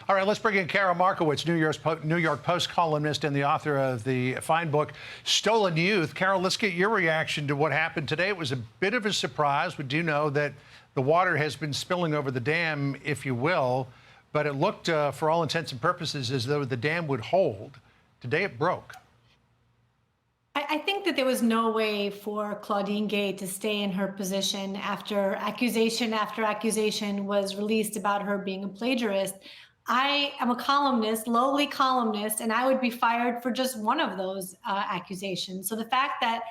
All right, let's bring in Karol Markowicz, New York Post columnist and the author of the fine book, Stolen Youth. Karol, let's get your reaction to what happened today. It was a bit of a surprise. We do know that the water has been spilling over the dam, if you will, but it looked, for all intents and purposes, as though the dam would hold. Today it broke. I think that there was no way for Claudine Gay to stay in her position after accusation was released about her being a plagiarist. I am a columnist, lowly columnist, and I would be fired for just one of those accusations. So the fact that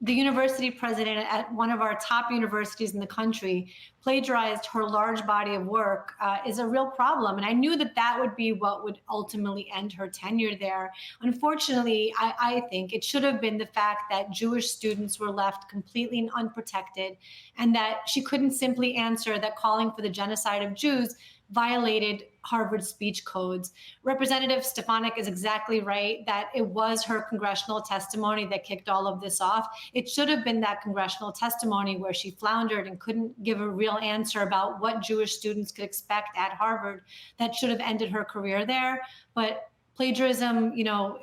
the university president at one of our top universities in the country plagiarized her large body of work is a real problem. And I knew that that would be what would ultimately end her tenure there. Unfortunately, I think it should have been the fact that Jewish students were left completely unprotected and that she couldn't simply answer that calling for the genocide of Jews violated Harvard speech codes. Representative Stefanik is exactly right that it was her congressional testimony that kicked all of this off. It should have been that congressional testimony where she floundered and couldn't give a real answer about what Jewish students could expect at Harvard. That should have ended her career there. But plagiarism,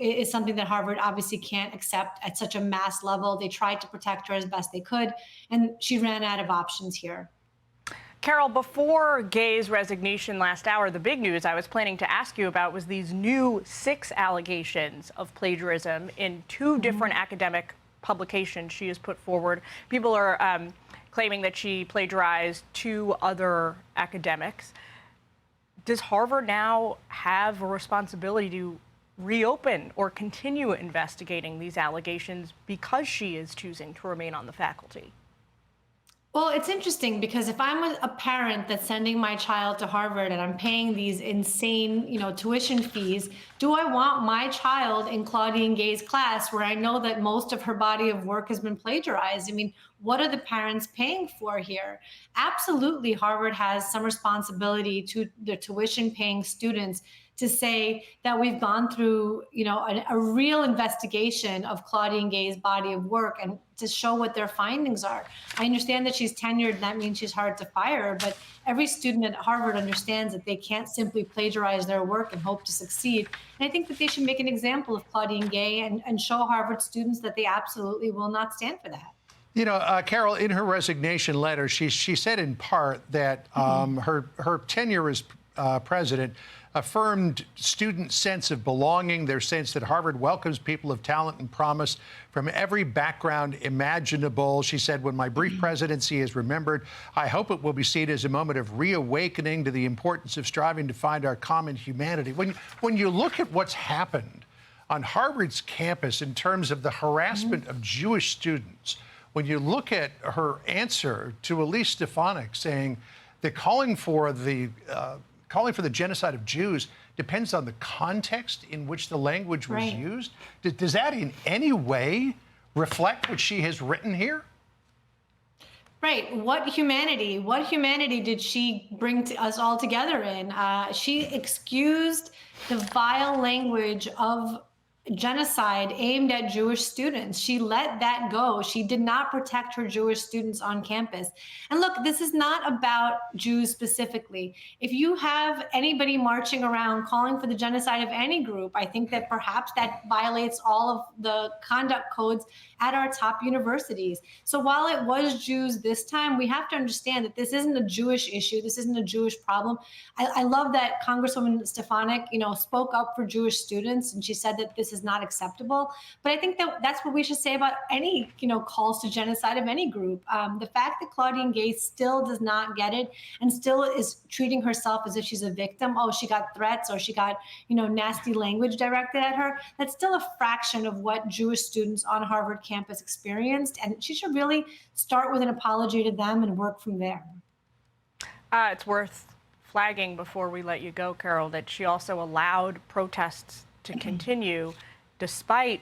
is something that Harvard obviously can't accept at such a mass level. They tried to protect her as best they could, and she ran out of options here. Karol, before Gay's resignation last hour, the big news I was planning to ask you about was these new 6 allegations of plagiarism in 2 different academic publications she has put forward. People are claiming that she plagiarized 2 other academics. Does Harvard now have a responsibility to reopen or continue investigating these allegations because she is choosing to remain on the faculty? Well, it's interesting because if I'm a parent that's sending my child to Harvard and I'm paying these insane, tuition fees, do I want my child in Claudine Gay's class where I know that most of her body of work has been plagiarized? I mean, what are the parents paying for here? Absolutely, Harvard has some responsibility to the tuition-paying students to say that we've gone through, a real investigation of Claudine Gay's body of work and to show what their findings are. I understand that she's tenured and that means she's hard to fire, but every student at Harvard understands that they can't simply plagiarize their work and hope to succeed. And I think that they should make an example of Claudine Gay and show Harvard students that they absolutely will not stand for that. Karol, in her resignation letter, she said in part that her tenure as president affirmed students' sense of belonging, their sense that Harvard welcomes people of talent and promise from every background imaginable. She said, when my brief presidency is remembered, I hope it will be seen as a moment of reawakening to the importance of striving to find our common humanity. When you look at what's happened on Harvard's campus in terms of the harassment of Jewish students, when you look at her answer to Elise Stefanik saying that calling for the genocide of Jews depends on the context in which the language was used. Does that in any way reflect what she has written here? Right. What humanity did she bring to us all together in? She excused the vile language of genocide aimed at Jewish students. She let that go. She did not protect her Jewish students on campus. And look, this is not about Jews specifically. If you have anybody marching around calling for the genocide of any group, I think that perhaps that violates all of the conduct codes at our top universities. So while it was Jews this time, we have to understand that this isn't a Jewish issue. This isn't a Jewish problem. I love that Congresswoman Stefanik, spoke up for Jewish students, and she said that this is not acceptable. But I think that that's what we should say about any, calls to genocide of any group. The fact that Claudine Gay still does not get it and still is treating herself as if she's a victim. Oh, she got threats or she got, nasty language directed at her. That's still a fraction of what Jewish students on Harvard campus experienced. And she should really start with an apology to them and work from there. It's worth flagging before we let you go, Karol, that she also allowed protests to continue despite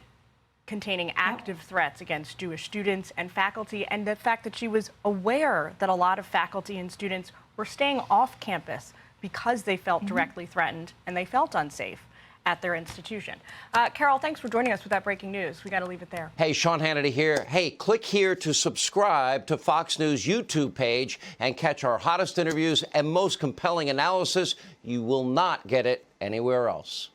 containing active threats against Jewish students and faculty, and the fact that she was aware that a lot of faculty and students were staying off campus because they felt directly threatened and they felt unsafe. at their institution. Karol, thanks for joining us with that breaking news. We got to leave it there. Hey, Sean Hannity here. Hey, click here to subscribe to Fox News YouTube page and catch our hottest interviews and most compelling analysis. You will not get it anywhere else.